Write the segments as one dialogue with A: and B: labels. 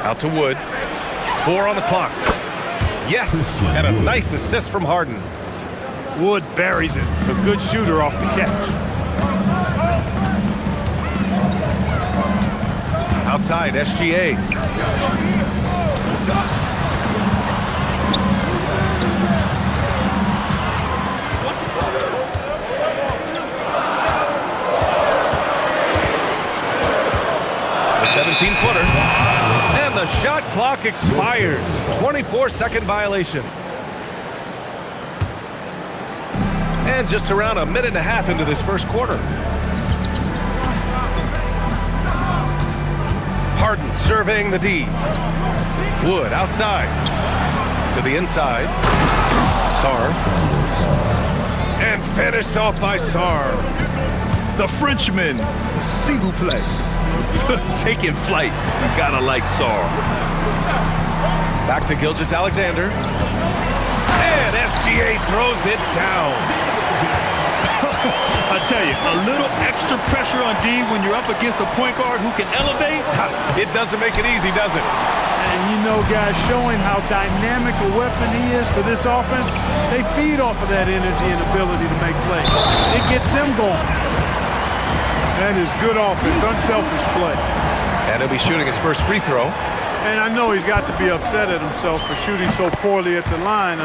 A: Out to Wood. 4 on the clock. Yes, and a nice assist from Harden.
B: Wood buries it. A good shooter off the catch.
A: Outside, SGA. The 17-footer. And the shot clock expires. 24-second violation. And just around a minute and a half into this first quarter. Harden surveying the D. Wood outside. To the inside. Sarr. And finished off by Sarr.
B: The Frenchman, s'il vous plaît. Taking flight. You gotta like Sarr.
A: Back to Gilgeous-Alexander. And SGA throws it down.
B: I tell you, a little extra pressure on D when you're up against a point guard who can elevate.
A: It doesn't make it easy, does it?
C: And you know, guys, showing how dynamic a weapon he is for this offense, they feed off of that energy and ability to make plays. It gets them going.
B: That is good offense, unselfish play.
A: And he'll be shooting his first free throw.
C: And I know he's got to be upset at himself for shooting so poorly at the line.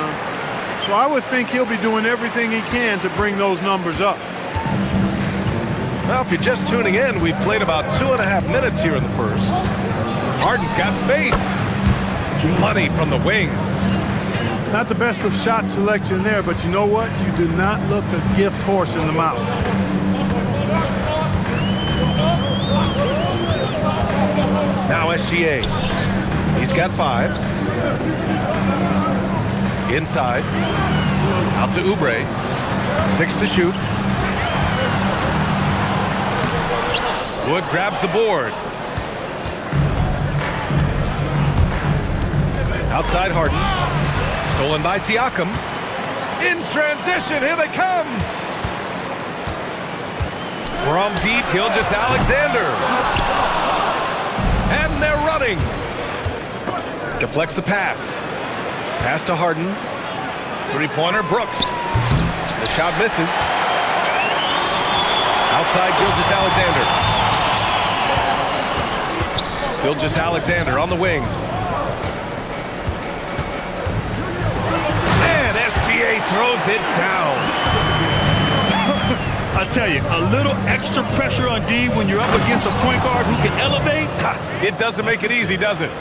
C: So I would think he'll be doing everything he can to bring those numbers up.
A: Well, if you're just tuning in, we've played about 2.5 minutes here in the first. Harden's got space. Money from the wing.
C: Not the best of shot selection there, but you know what? You do not look a gift horse in the mouth.
A: Now SGA. He's got 5. Inside. Out to Oubre. 6 to shoot. Wood grabs the board. Outside Harden. Stolen by Siakam. In transition, here they come. From deep, Gilgeous-Alexander. And they're running. Deflects the pass. Pass to Harden. Three-pointer, Brooks. The shot misses. Outside Gilgeous-Alexander. Gilgeous-Alexander on the wing. And SGA throws it down.
B: I tell you, a little extra pressure on D when you're up against a point guard who can elevate.
A: It doesn't make it easy, does it?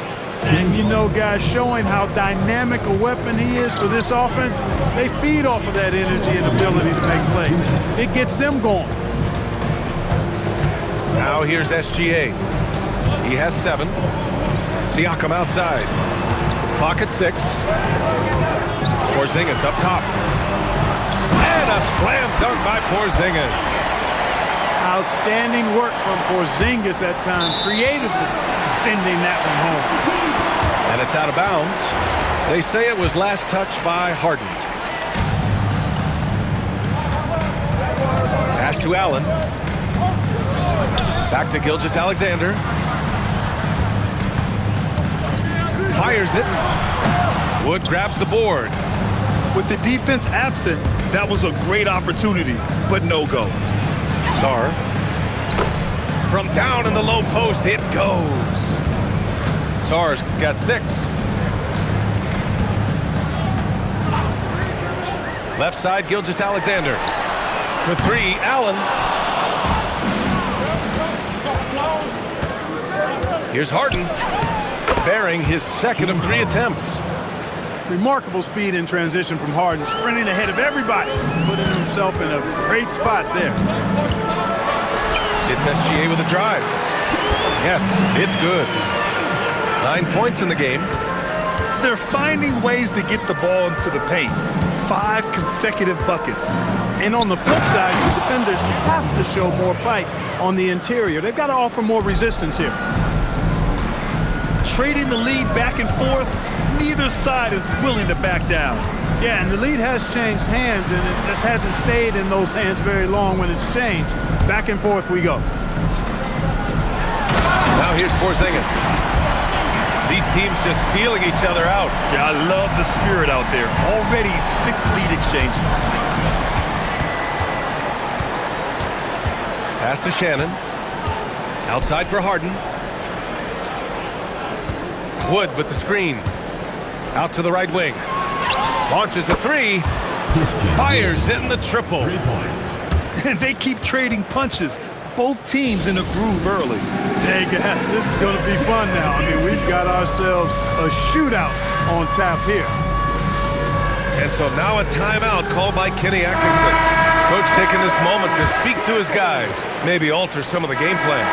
C: And you know, guys, showing how dynamic a weapon he is for this offense, they feed off of that energy and ability to make plays. It gets them going.
A: Now here's SGA. He has 7. Siakam outside. Clock at 6. Porzingis up top. And a slam dunk by Porzingis.
C: Outstanding work from Porzingis that time, creatively sending that one home.
A: And it's out of bounds. They say it was last touched by Harden. Pass to Allen. Back to Gilgeous-Alexander. Fires it. Wood grabs the board.
B: With the defense absent, that was a great opportunity, but no go.
A: Sarr. From down in the low post, it goes. Sarr's got 6. Left side, Gilgeous-Alexander. For 3, Allen. Here's Harden. Bearing his second of 3 attempts.
C: Remarkable speed in transition from Harden, sprinting ahead of everybody, putting himself in a great spot there.
A: It's SGA with a drive. Yes, it's good. 9 points in the game.
B: They're finding ways to get the ball into the paint. 5 consecutive buckets.
C: And on the flip side, the defenders have to show more fight on the interior. They've got to offer more resistance here.
B: Trading the lead back and forth, neither side is willing to back down.
C: Yeah, and the lead has changed hands, and it just hasn't stayed in those hands very long when it's changed. Back and forth we go.
A: Now here's Porzingis. These teams just feeling each other out.
B: Yeah, I love the spirit out there. Already 6 lead exchanges.
A: Pass to Shannon. Outside for Harden. Wood with the screen. Out to the right wing. Launches a three. Fires in the triple.
B: And they keep trading punches. Both teams in a groove early.
C: Hey, guys, this is going to be fun now. I mean, we've got ourselves a shootout on tap here.
A: And so now a timeout called by Kenny Atkinson. Coach taking this moment to speak to his guys, maybe alter some of the game plan.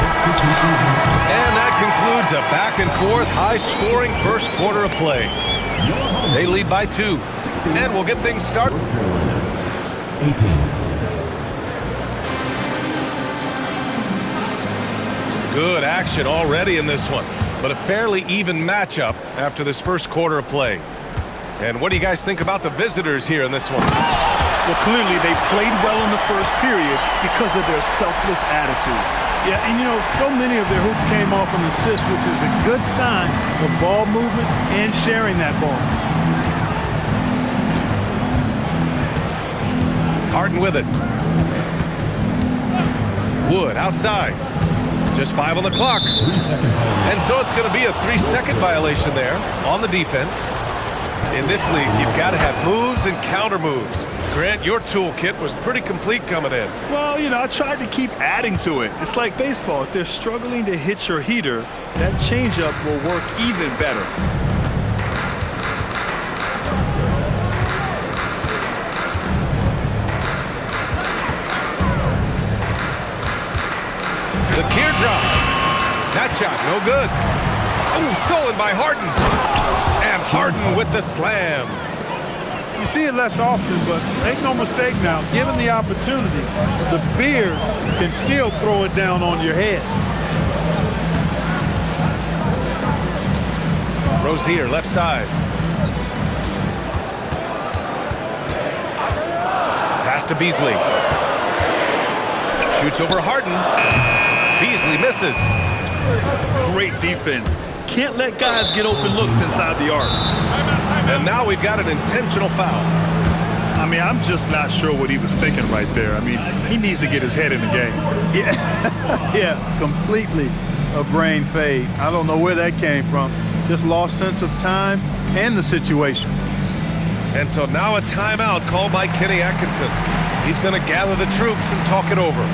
A: And that concludes a back-and-forth, high-scoring first quarter of play. They lead by 2, and we'll get things started.
D: 18.
A: Good action already in this one, but a fairly even matchup after this first quarter of play. And what do you guys think about the visitors here in this one?
B: Well, clearly they played well in the first period because of their selfless attitude.
C: Yeah, and you know, so many of their hoops came off an assist, which is a good sign of ball movement and sharing that ball.
A: Harden with it. Wood outside. Just 5 on the clock. And so it's going to be a 3-second violation there on the defense. In this league, you've got to have moves and counter moves. Grant, your toolkit was pretty complete coming in.
B: Well, you know, I tried to keep adding to it. It's like baseball. If they're struggling to hit your heater, that changeup will work even better.
A: The teardrop. That shot, no good. Oh, stolen by Harden. And Harden with the slam.
C: You see it less often, but make no mistake now, given the opportunity, the beard can still throw it down on your head.
A: Rozier, left side. Pass to Beasley. Shoots over Harden. Beasley misses.
B: Great defense. Can't let guys get open looks inside the arc.
A: And now we've got an intentional foul.
B: I mean, I'm just not sure what he was thinking right there. I mean, he needs to get his head in the game.
C: Yeah, yeah, completely a brain fade. I don't know where that came from. Just lost sense of time and the situation.
A: And so now a timeout called by Kenny Atkinson. He's going to gather the troops and talk it over.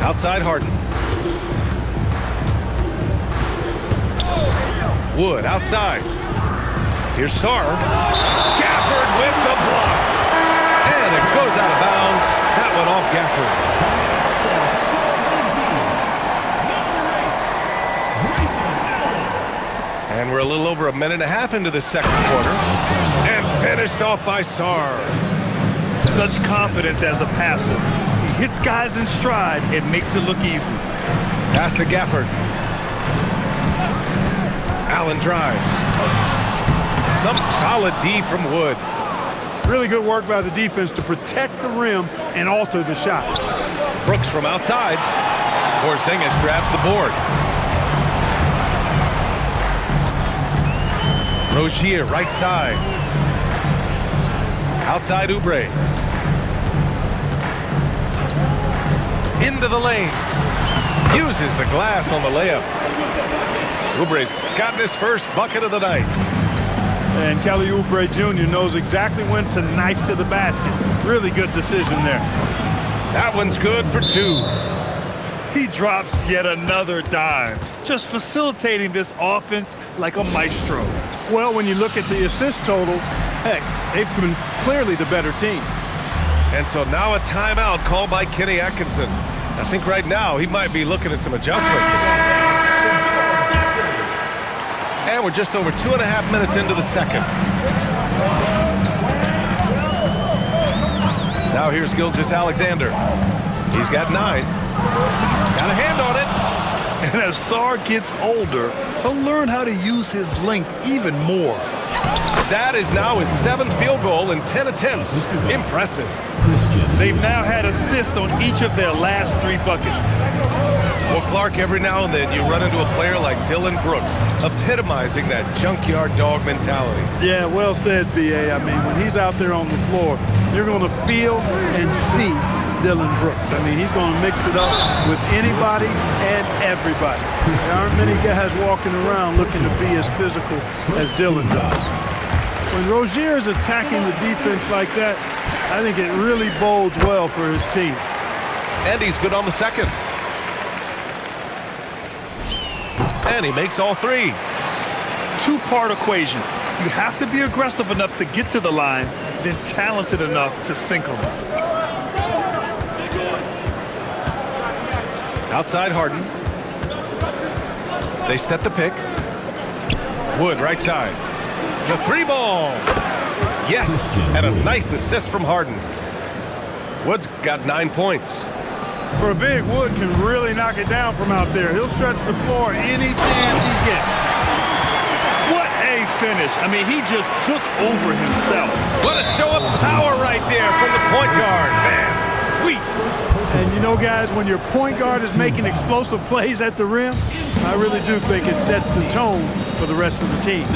A: Outside Harden. Wood outside. Here's Sarr. Gafford with the block. And it goes out of bounds. That went off Gafford. And we're a little over a minute and a half into the second quarter. And finished off by Sarr.
B: Such confidence as a passer. He hits guys in stride and makes it look easy.
A: Pass to Gafford. Allen drives. Some solid D from Wood.
C: Really good work by the defense to protect the rim and alter the shot.
A: Brooks from outside. Porzingis grabs the board. Rozier, right side. Outside Oubre. Into the lane. Uses the glass on the layup. Oubre's gotten his first bucket of the night.
C: And Kelly Oubre Jr. knows exactly when to knife to the basket. Really good decision there.
A: That one's good for 2.
B: He drops yet another dime, just facilitating this offense like a maestro.
C: Well, when you look at the assist totals, heck, they've been clearly the better team.
A: And so now a timeout called by Kenny Atkinson. I think right now he might be looking at some adjustments. And we're just over 2.5 minutes into the second. Now here's Gilgeous-Alexander. He's got 9. Got a hand on it.
B: And as Sarr gets older, he'll learn how to use his length even more.
A: That is now his 7th field goal in 10 attempts. Impressive.
B: They've now had assists on each of their last 3 buckets.
A: Well, Clark, every now and then you run into a player like Dylan Brooks, epitomizing that junkyard dog mentality.
C: Yeah, well said, B.A. I mean, when he's out there on the floor, you're going to feel and see Dylan Brooks. I mean, he's going to mix it up with anybody and everybody. There aren't many guys walking around looking to be as physical as Dylan does. When Rozier is attacking the defense like that, I think it really bodes well for his team.
A: And he's good on the second. And he makes all 3.
B: Two-part equation. You have to be aggressive enough to get to the line, then talented enough to sink them.
A: Outside Harden. They set the pick. Wood right side. The 3-ball. Yes, and a nice assist from Harden. Wood's got 9 points.
C: For a big, Wood can really knock it down from out there. He'll stretch the floor any chance he gets.
B: What a finish. I mean, he just took over himself.
A: What a show of power right there from the point guard. Man, sweet.
C: And you know, guys, when your point guard is making explosive plays at the rim, I really do think it sets the tone for the rest of the team.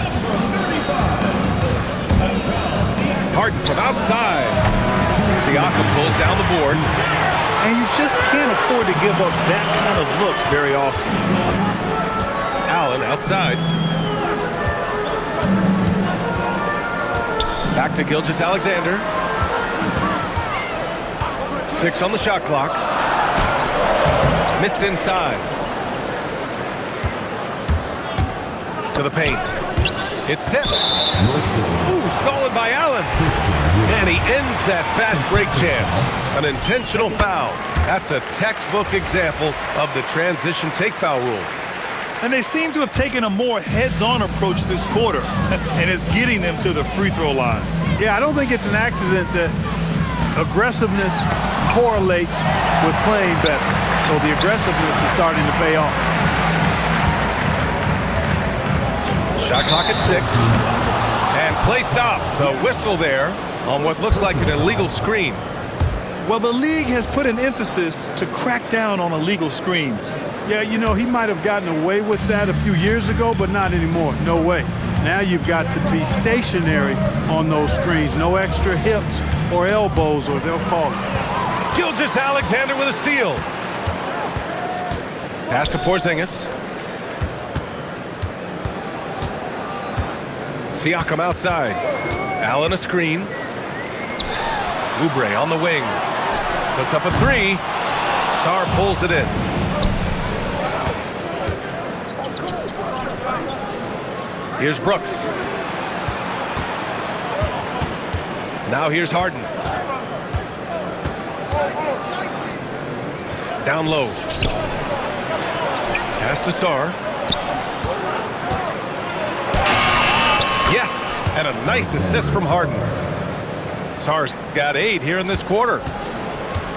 A: Harden from outside. Siakam pulls down the board.
B: And you just can't afford to give up that kind of look very often.
A: Allen outside. Back to Gilgeous-Alexander. 6 on the shot clock. Missed inside. To the paint. It's tipped. Ooh, stolen by Allen. And he ends that fast break chance. An intentional foul. That's a textbook example of the transition take foul rule.
B: And they seem to have taken a more heads-on approach this quarter, and it's getting them to the free throw line.
C: Yeah, I don't think it's an accident that aggressiveness correlates with playing better. So the aggressiveness is starting to pay off.
A: Shot clock at 6. And play stops. A whistle there on what looks like an illegal screen.
B: Well, the league has put an emphasis to crack down on illegal screens.
C: Yeah, you know, he might have gotten away with that a few years ago, but not anymore. No way. Now you've got to be stationary on those screens. No extra hips or elbows, or they'll call it.
A: Gilgeous-Alexander with a steal. Pass to Porzingis. Siakam outside. Allen a screen. Oubre on the wing. Puts up a 3. Sarr pulls it in. Here's Brooks. Now here's Harden. Down low. Pass to Sarr. Yes, and a nice assist from Harden. Sarr's got 8 here in this quarter.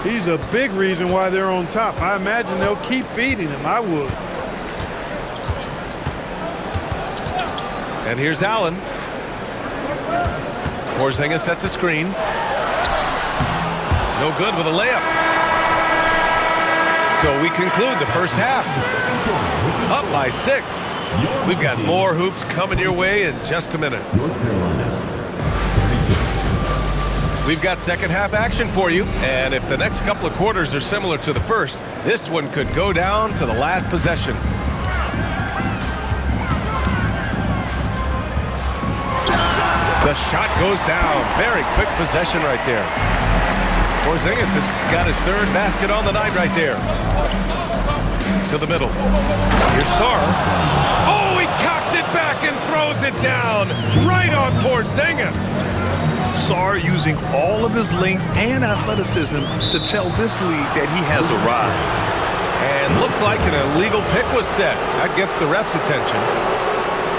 C: He's a big reason why they're on top. I imagine they'll keep feeding him. I would.
A: And here's Allen. Porzingis sets a screen. No good with a layup. So we conclude the first half. Up by 6. We've got more hoops coming your way in just a minute. We've got second half action for you, and if the next couple of quarters are similar to the first, this one could go down to the last possession. The shot goes down. Very quick possession right there. Porzingis has got his 3rd basket on the night right there. To the middle. Here's Sarr. Oh, he cocks it back and throws it down. Right on Porzingis.
B: Sarr using all of his length and athleticism to tell this league that he has arrived.
A: And looks like an illegal pick was set. That gets the ref's attention.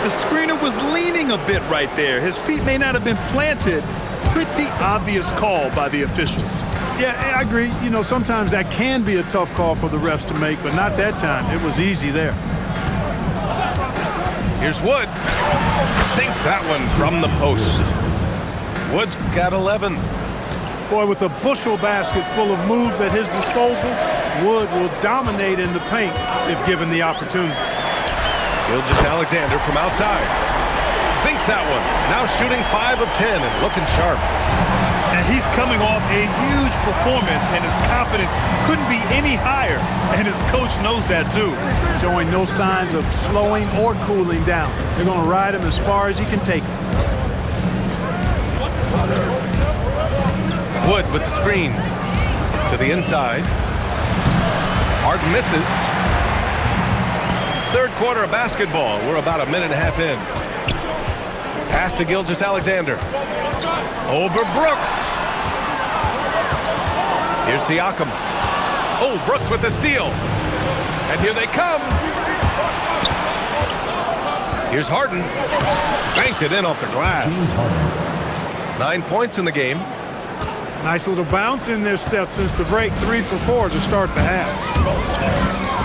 B: The screener was leaning a bit right there. His feet may not have been planted. Pretty obvious call by the officials.
C: Yeah, I agree. You know, sometimes that can be a tough call for the refs to make, but not that time. It was easy there.
A: Here's Wood. Sinks that one from the post. Wood's got 11.
C: Boy, with a bushel basket full of moves at his disposal, Wood will dominate in the paint if given the opportunity.
A: Gilgeous-Alexander from outside. Sinks that one. Now shooting 5 of 10 and looking sharp.
B: And he's coming off a huge performance, and his confidence couldn't be any higher. And his coach knows that too.
C: Showing no signs of slowing or cooling down. They're going to ride him as far as he can take him.
A: Wood with the screen to the inside. Harden misses. Third quarter of basketball. We're about a minute and a half in. Pass to Gilgeous-Alexander. Over Brooks. Here's Siakam. Oh, Brooks with the steal. And here they come. Here's Harden. Banked it in off the glass. 9 points in the game.
C: Nice little bounce in their step since the break. 3 for 4 to start the half.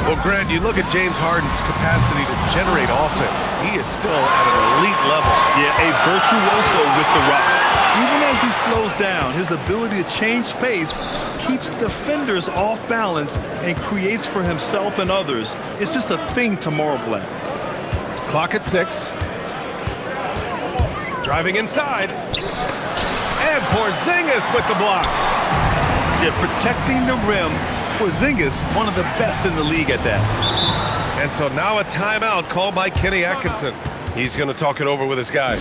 A: Well, Grant, you look at James Harden's capacity to generate offense. He is still at an elite level.
B: Yeah, a virtuoso with the rock. Even as he slows down, his ability to change pace keeps defenders off balance and creates for himself and others. It's just a thing to marvel at.
A: Clock at 6. Driving inside. And Porzingis with the block.
B: Yeah, protecting the rim. Porzingis, one of the best in the league at that.
A: And so now a timeout called by Kenny Atkinson. He's going to talk it over with his guys.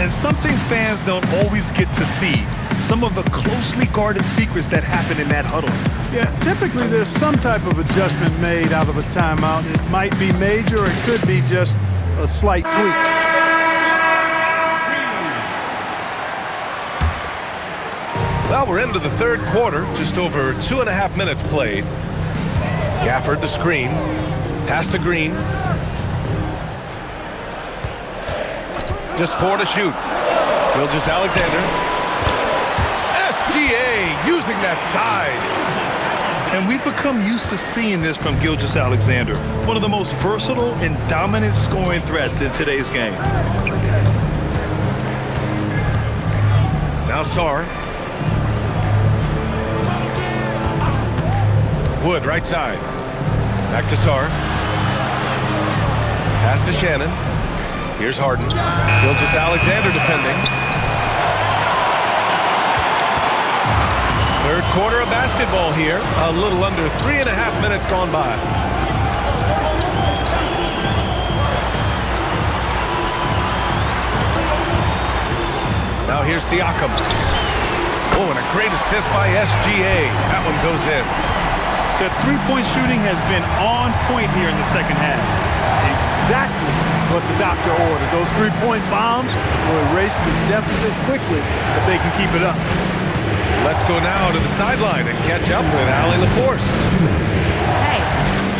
B: And something fans don't always get to see. Some of the closely guarded secrets that happen in that huddle.
C: Yeah, typically there's some type of adjustment made out of a timeout. It might be major, it could be just a slight tweak.
A: Well, we're into the third quarter, just over 2.5 minutes played. Gafford the screen, pass to Green. Just 4 to shoot. Gilgeous-Alexander. SGA using that size.
B: And we've become used to seeing this from Gilgeous-Alexander, one of the most versatile and dominant scoring threats in today's game.
A: Now Sarr. Wood, right side. Back to Sarr. Pass to Shannon. Here's Harden. Gilgeous-Alexander defending. Third quarter of basketball here. A little under 3.5 minutes gone by. Now here's Siakam. Oh, and a great assist by SGA. That one goes in.
B: The three-point shooting has been on point here in the second half.
C: Exactly what the doctor ordered. Those 3-point bombs will erase the deficit quickly if they can keep it up.
A: Let's go now to the sideline and catch up with Allie LaForce.
E: Hey,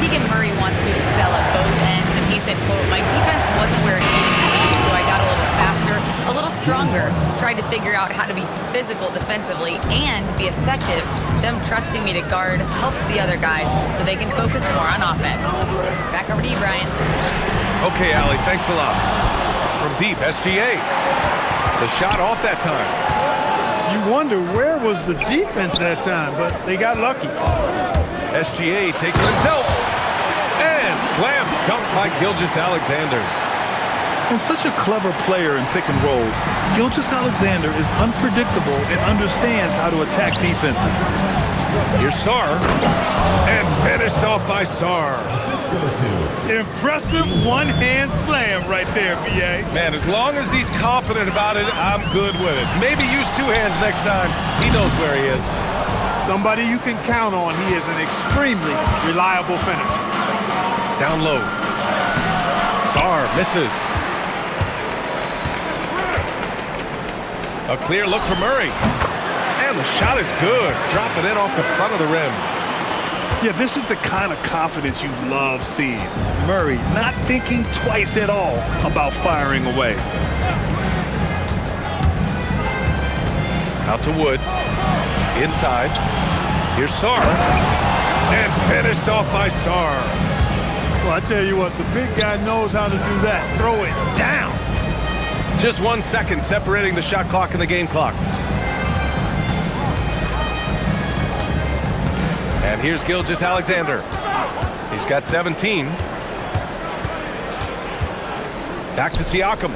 E: Keegan Murray wants to excel at both ends, and he said, quote, "My defense wasn't where it needed to be, so I got a little faster, a little stronger, tried to figure out how to be physical defensively and be effective. Them trusting me to guard helps the other guys so they can focus more on offense." Back over to you, Brian.
A: Okay, Allie, thanks a lot. From deep, SGA. The shot off that time.
C: You wonder where was the defense that time, but they got lucky.
A: SGA takes it himself. And slam dunk by Gilgeous-Alexander.
B: And such a clever player in pick and rolls, Gilgeous-Alexander is unpredictable and understands how to attack defenses.
A: Here's Sarr. And finished off by Sarr.
B: Impressive one-hand slam right there, B.A.
A: Man, as long as he's confident about it, I'm good with it. Maybe use 2 hands next time. He knows where he is.
C: Somebody you can count on. He is an extremely reliable finisher.
A: Down low. Sarr misses. A clear look for Murray. And the shot is good. Dropping it off the front of the rim.
B: Yeah, this is the kind of confidence you love seeing. Murray not thinking twice at all about firing away.
A: Out to Wood. Inside. Here's Sarr. And finished off by Sarr.
C: Well, I tell you what, the big guy knows how to do that. Throw it down.
A: Just 1 second separating the shot clock and the game clock. And here's Gilgeous-Alexander. He's got 17. Back to Siakam.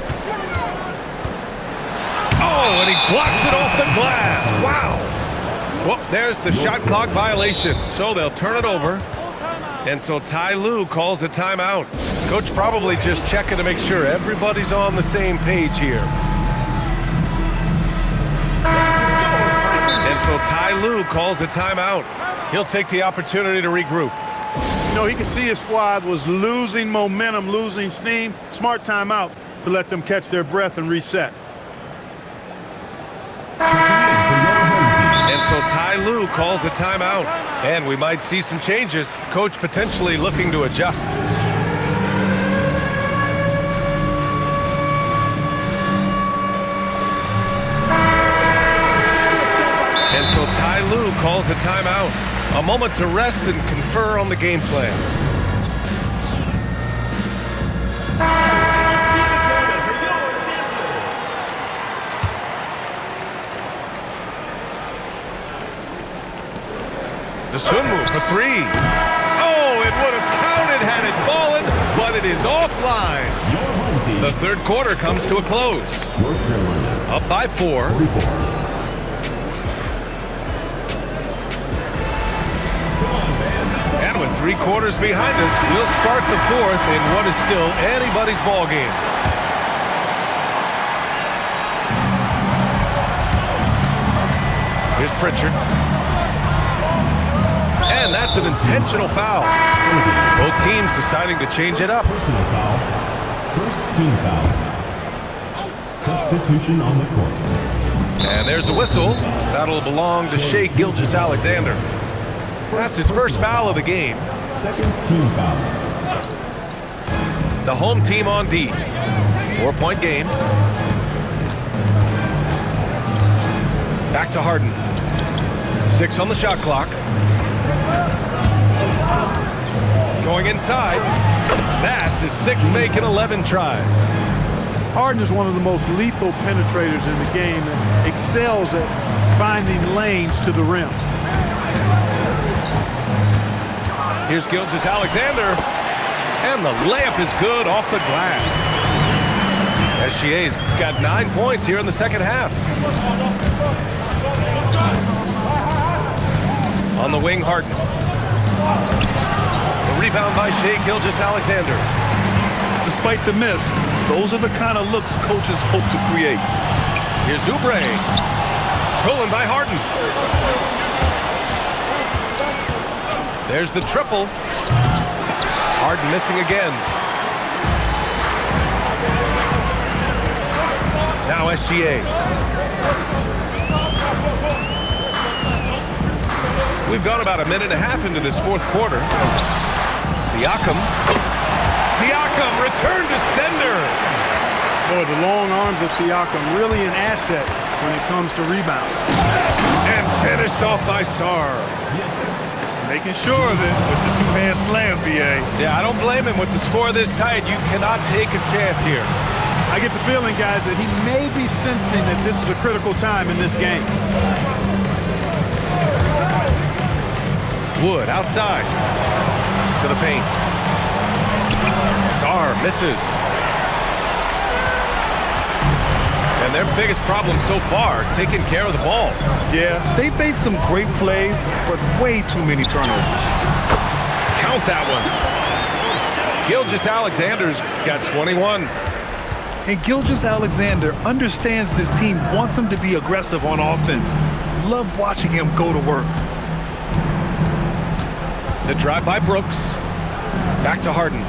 A: Oh, and he blocks it off the glass. Wow. Well, there's the shot clock violation. So they'll turn it over. And so Ty Lue calls a timeout. Coach probably just checking to make sure everybody's on the same page here. And so Ty Lue calls a timeout. He'll take the opportunity to regroup.
C: You know, he could see his squad was losing momentum, losing steam. Smart timeout to let them catch their breath and reset.
A: And so Ty Lue calls a timeout. And we might see some changes. Coach potentially looking to adjust. And so Ty Lue calls a timeout. A moment to rest and confer on the game plan. The swim move for three. Oh, it would have counted had it fallen, but it is offline. The third quarter comes to a close. Up by 4. And with 3 quarters behind us, we'll start the fourth in what is still anybody's ball game. Here's Pritchard. And that's an intentional foul. Both teams deciding to change it up.
D: Personal foul. First team foul. Substitution on the court.
A: And there's a whistle. That'll belong to Shai Gilgeous-Alexander. That's his first foul of the game.
D: Second team foul.
A: The home team on D. 4-point game. Back to Harden. 6 on the shot clock. Going inside. That's his 6th make in 11 tries.
C: Harden is one of the most lethal penetrators in the game and excels at finding lanes to the rim.
A: Here's Gilgeous-Alexander. And the layup is good off the glass. SGA's got 9 points here in the second half. On the wing, Harden. The rebound by Shai Gilgeous-Alexander.
B: Despite the miss, those are the kind of looks coaches hope to create.
A: Here's Oubre. Stolen by Harden. There's the triple. Harden missing again. Now SGA. We've gone about a minute and a half into this fourth quarter. Siakam. Siakam, return to sender.
C: Boy, the long arms of Siakam really an asset when it comes to rebound.
A: And finished off by Sarr.
B: Making sure of it with the two-hand slam, BA.
A: Yeah, I don't blame him with the score this tight. You cannot take a chance here.
C: I get the feeling, guys, that he may be sensing that this is a critical time in this game.
A: Wood outside to the paint. Sarr misses. And their biggest problem so far, taking care of the ball.
B: Yeah, they've made some great plays, but way too many turnovers.
A: Count that one. Gilgeous-Alexander's got 21.
B: And Gilgeous-Alexander understands this team wants him to be aggressive on offense. Love watching him go to work.
A: The drive by Brooks. Back to Harden.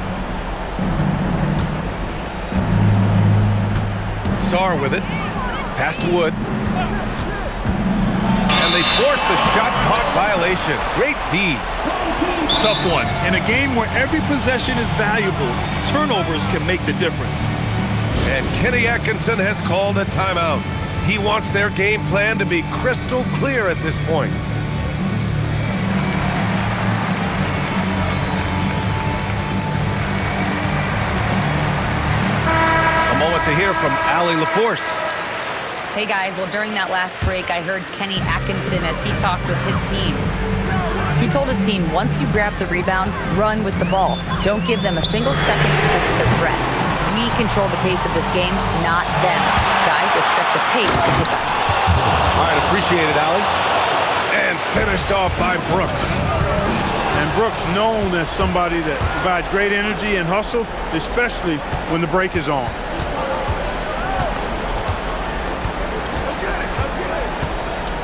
A: Sarr with it. Pass to Wood. And they force the shot clock violation. Great D.
B: Tough one. In a game where every possession is valuable, turnovers can make the difference.
A: And Kenny Atkinson has called a timeout. He wants their game plan to be crystal clear at this point. A moment to hear from Allie LaForce.
E: Hey guys, well during that last break I heard Kenny Atkinson as he talked with his team.
C: He
E: He told his team, once you grab the rebound, run with the ball. Don't give them a single second to catch their breath. We control the pace of this game, not them. Guys, expect the pace to pick up.
A: All right, appreciate it, Allie. And finished off by Brooks.
C: And Brooks known as somebody that provides great energy and hustle, especially when the break is on.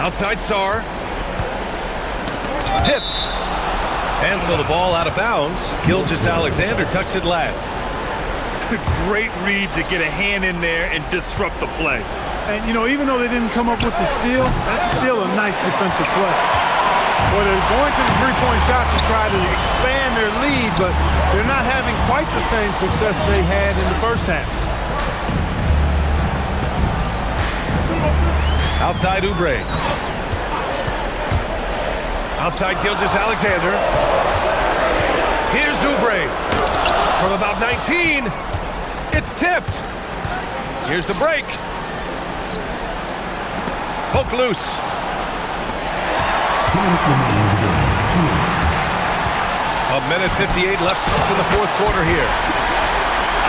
A: Outside Sarr. Tipped. And so the ball out of bounds. Gilgeous-Alexander tucks it last.
B: Great read to get a hand in there and disrupt the play.
C: And, you know, even though they didn't come up with the steal, that's still a nice defensive play. Well, they're going to the three-point shot to try to expand their lead, but they're not having quite the same success they had in the first half.
A: Outside Oubre. Outside Gilgeous-Alexander. Here's Oubre. From about 19. It's tipped. Here's the break. Poke loose.
D: 2 minutes remaining in the game. 2 minutes.
A: A minute 58 left in the fourth quarter here.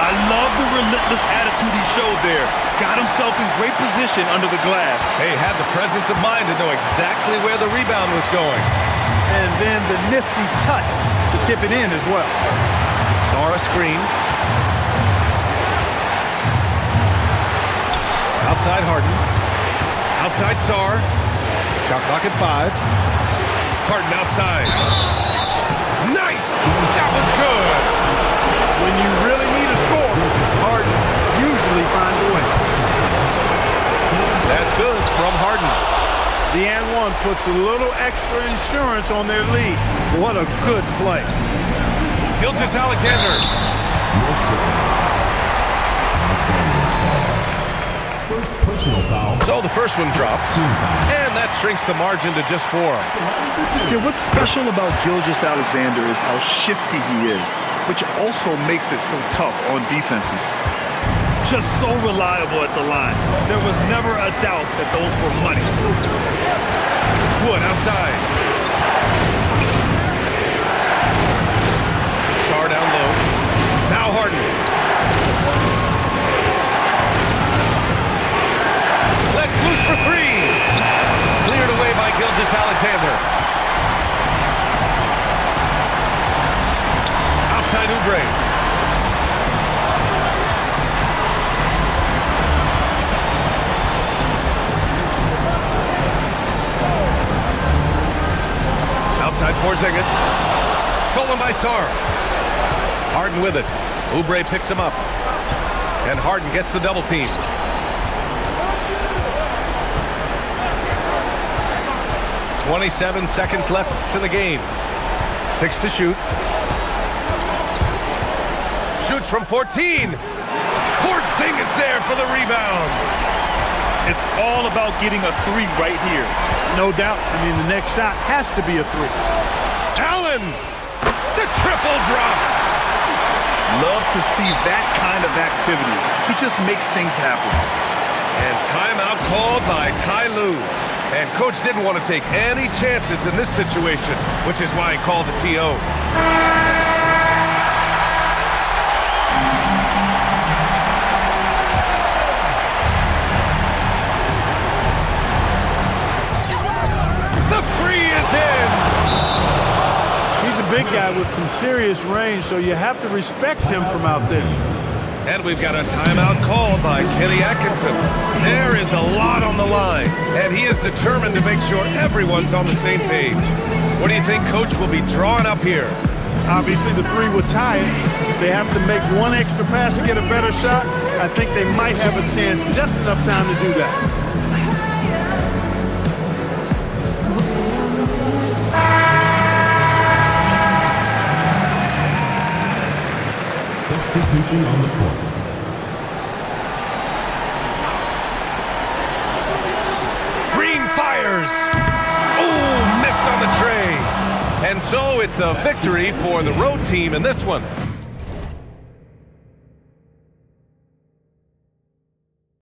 B: I love the relentless attitude he showed there. Got himself in great position under the glass.
A: Hey, had the presence of mind to know exactly where the rebound was going.
C: And then the nifty touch to tip it in as well.
A: Sarr a screen. Outside Harden. Outside Sarr. Shot clock at 5. Harden outside. Nice! That one's good!
C: When you really need a score, Harden usually finds a way.
A: That's good from Harden.
C: The and one puts a little extra insurance on their lead. What a good play.
A: Gilgeous-Alexander.
D: First personal foul.
A: So the first one drops. And that shrinks the margin to just 4.
B: Yeah, what's special about Gilgeous-Alexander is how shifty he is, which also makes it so tough on defenses. Just so reliable at the line. There was never a doubt that those were money.
A: Wood outside. Sarr down low. Now Harden. Let's loose for 3. Cleared away by Gilgeous-Alexander. Outside Oubre. Outside Porzingis. Stolen by Sarr. Harden with it. Oubre picks him up. And Harden gets the double team. 27 seconds left to the game. 6 to shoot. Shoots from 14. Porzingis there for the rebound.
B: It's all about getting a 3 right here.
C: No doubt. I mean, the next shot has to be a 3.
A: Allen, the triple drops.
B: Love to see that kind of activity. He just makes things happen.
A: And timeout called by Ty Lue. And coach didn't want to take any chances in this situation, which is why he called the TO.
C: Big guy with some serious range, so you have to respect him from out there.
A: And we've got a timeout called by Kenny Atkinson. There is a lot on the line, and he is determined to make sure everyone's on the same page. What do you think Coach will be drawing up here?
C: Obviously, the 3 would tie it. If they have to make one extra pass to get a better shot, I think they might have a chance, just enough time to do that.
D: Substitution on the court.
A: Green fires. Oh, missed on the tray. And so it's a victory for the road team in this one.